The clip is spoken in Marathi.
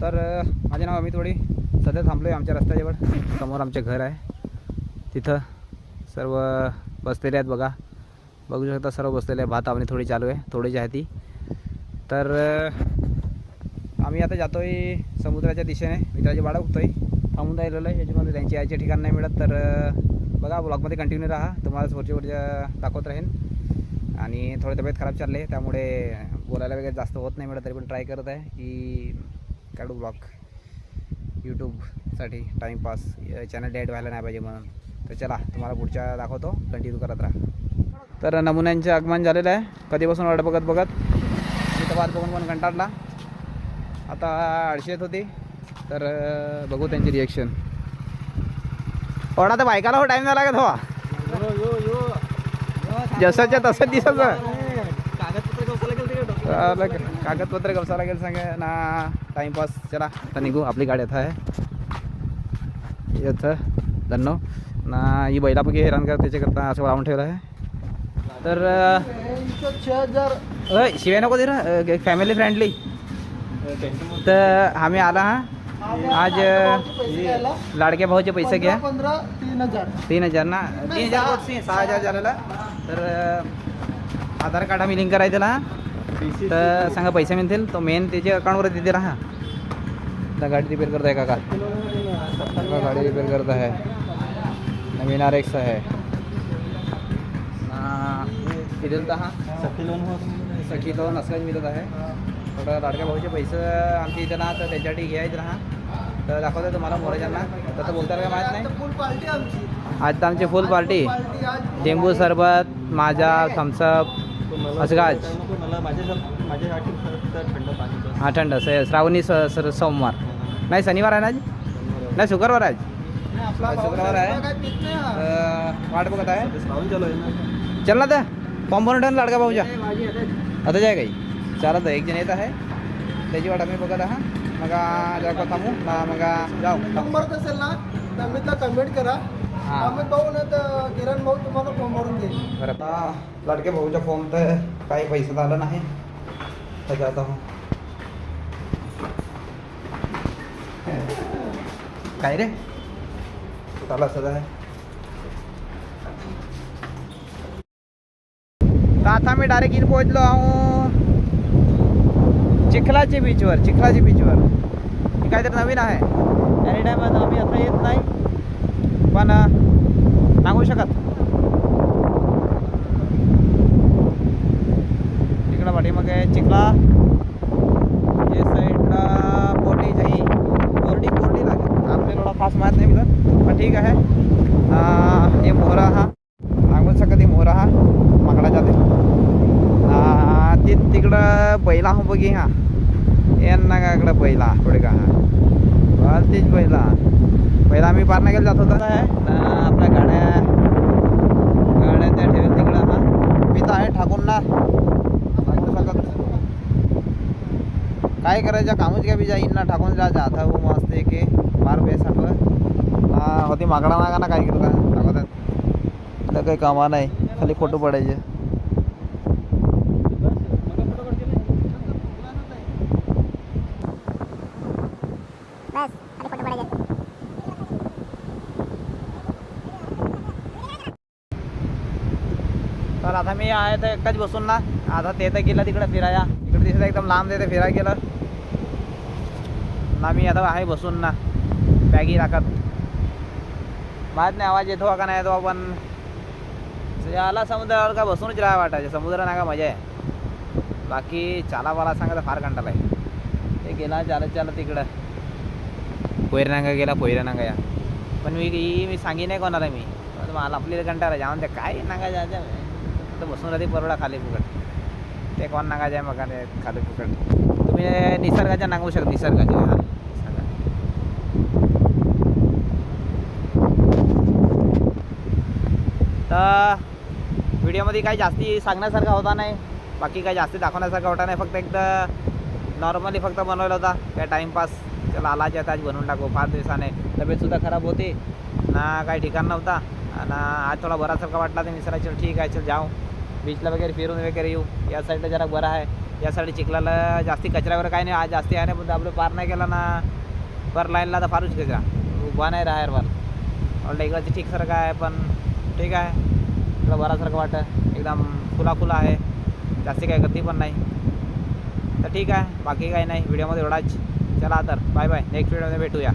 तर माझे नाव अमित वडी. सध्या थांबलो आहे आमच्या रस्त्याजवळ. समोर आमचे घर आहे. तिथं सर्व बसलेले आहेत बघा. बघू शकता सर्व बसलेले आहे. भात आवणी थोडी चालू आहे, थोडीशी आहे ती. तर आम्ही आता जातो आहे समुद्राच्या दिशेने. मित्राची वाडा बघतो आहे. थांबून राहिलेलं आहे याच्यामध्ये. त्यांची यायचे ठिकाण नाही मिळत. तर बघा ब्लॉगमध्ये कंटिन्यू राहा. तुम्हाला वरच्या दाखवत राहीन. आणि थोडी तब्येत खराब चालली आहे त्यामुळे बोलायला वगैरे जास्त होत नाही मिळत. तरी पण ट्राय करत आहे की काढू ब्लॉग यूट्यूबसाठी टाईमपास. चॅनल डेड व्हायला नाही पाहिजे म्हणून. तर चला तुम्हाला पुढच्या दाखवतो. कंटिन्यू करत राहा. तर नमुन्यांचे आगमन झालेलं आहे. कधीपासून वाट बघत मी तर वाट बघून पण कंटाळला. आता आळशी येत होती. तर बघू त्यांची रिॲक्शन. पण आता बायकाला हो टाईम झाला का थोडा. जसंच्या तसंच दिसायचं. कागदपत्र गवसा लागेल सांगा ना. टाईमपास. चला आता निघू. आपली गाडी आता आहे येतं धन्नो ना. ही बैलापैकी हैराण करत त्याच्याकरता असं लावून ठेवलं आहे. तर शिवाय नको दे ना. Family friendly. तर आम्ही आला आज लाडक्या भाऊचे पैसे घ्या. 3,000 ना. 3,000 6,000 झालेला. तर आधार कार्ड आम्ही लिंक करायचं ना. तर सांगा पैसे मिळतील. तो मेन त्याच्या अकाउंटवर देते राहा. आता गाडी रिपेअर करत आहे काका. गाडी रिपेअर करत आहे. नवीन RX आहे किती हा सखी लोन असंच मिळत आहे. थोडं लाडक्या भाऊचे पैसे आमच्या इथं ना. तर त्याच्यासाठी घ्यायचं राहा. तर दाखवतो तुम्हाला मोरेच्यांना. तसं बोलताना काय माहीत नाही. आज तर आमची फुल पार्टी. लिंबू सरबत, माझा थम्सअप असं काय. हा थंड श्रावणी सोमवार नाही. शनिवार आहे ना आज. नाही शुक्रवार आहे आज. शुक्रवार आहे. वाट बघत आहे. चल ना त्या फॉर्म भरून ठेवून लाडका भाऊच्या आता जाय काही चालत आहे. एक जण येत आहे त्याची वाट आम्ही बघत आहात. मग जरा थांबू ना. मग जाऊ. नंबर असेल ना कमेंटला कमेंट करा. कमेंट भाऊ ना तर किरण भाऊ तुम्हाला फॉर्म भरून देईल. बरं आता लाडक्या भाऊच्या फॉर्म तर काही पैसे आलं नाही. तर आता काय रे चला सदा आहे. तर आता मी डायरेक्ट इन पोहोचलो आहो चिखलाच्या बीचवर. हे काहीतरी नवीन आहे. एनी टाईम आता आम्ही आता येत नाही पण सांगू शकत. तिकडं पाठीमागे आहे चिखला. या साईडला बोटी जाई कोरडी लागेल. आपल्याला एवढा खास माहीत नाही मिळत पण ठीक आहे. हे मोहरा हा सांगू शकत. हे मोहरा हा माकडाच्या ते तिकडं बैला हो बघी. हा यांना का इकडं बैला थोडे का हा तेच पहिला आम्ही पारनागेला जात होता. आपल्या गाड्या त्या ठेवेल तिकडं. हा पिता आहे ठाकून ना. काय करायचं कामच घ्या बिजा इन्ना ठाकून जायचं. आता हो मस्त की मार बेस आठवं होती माकडा मागा ना. काय केलं का दाखवतात तर काही कामा नाही. खाली फोटो पडायचे. तर आता मी आहे तर एकटाच बसून ना. आता ते तर गेलं तिकडे फिराया. इकडे दिसत एकदम लांब देते फिरायला गेलं ना. मी आता आहे बसून ना बॅगी राखत. माहीत नाही आवाज येतो का नाही येतो. पण आला समुद्रावर का बसूनच राहा वाटायचं. समुद्र ना का मजा आहे. बाकी चाला बाला सांगायचं फार कंटाळा आहे. ते गेला चालत तिकडं पोयऱ्यानांगा गेला. पोयऱ्यानांगा या पण मी सांगी नाही कोणाला. मी मला आपल्याला कंटाळा जाऊन त्या काय नागा जायचं. तर बसून राहते परवडा खाली फुकट. ते कोण नागा जाय मग खाली फुकट. तुम्ही निसर्गाच्या नागू शकता. निसर्गाच्या हां तर व्हिडिओमध्ये काही जास्ती सांगण्यासारखा होता नाही. बाकी काही जास्ती दाखवण्यासारखा होता नाही. फक्त एकदा नॉर्मली फक्त बनवलं होता काय टाईमपास. चला आलाच्या आज बनवून टाकू. 5 दिवसाने तब्येतसुद्धा खराब होती ना. काही ठिकाण नव्हता आणि आज थोडा बरासारखा वाटला. ते मिसळा चल ठीक आहे चल जाऊ बीचला वगैरे फिरून वगैरे येऊ. या साईडला जरा बरं आहे. यासाठी चिखलाला जास्ती कचरा वगैरे काही नाही आज जास्ती आहे ना, पण आपलं पार नाही केला ना पर लाईनला तर फारच कचरा उभा नाही राहायला वाल ऑलरेडी इकडचं ठीकसारखं आहे पण ठीक आहे इकडं बरासारखं वाटतं एकदम खुला खुला आहे जास्ती काही गर्दी पण नाही तर ठीक आहे बाकी काही नाही व्हिडिओमध्ये एवढाच चला तर बाय बाय नेक्स्ट व्हिडिओमध्ये भेटूया.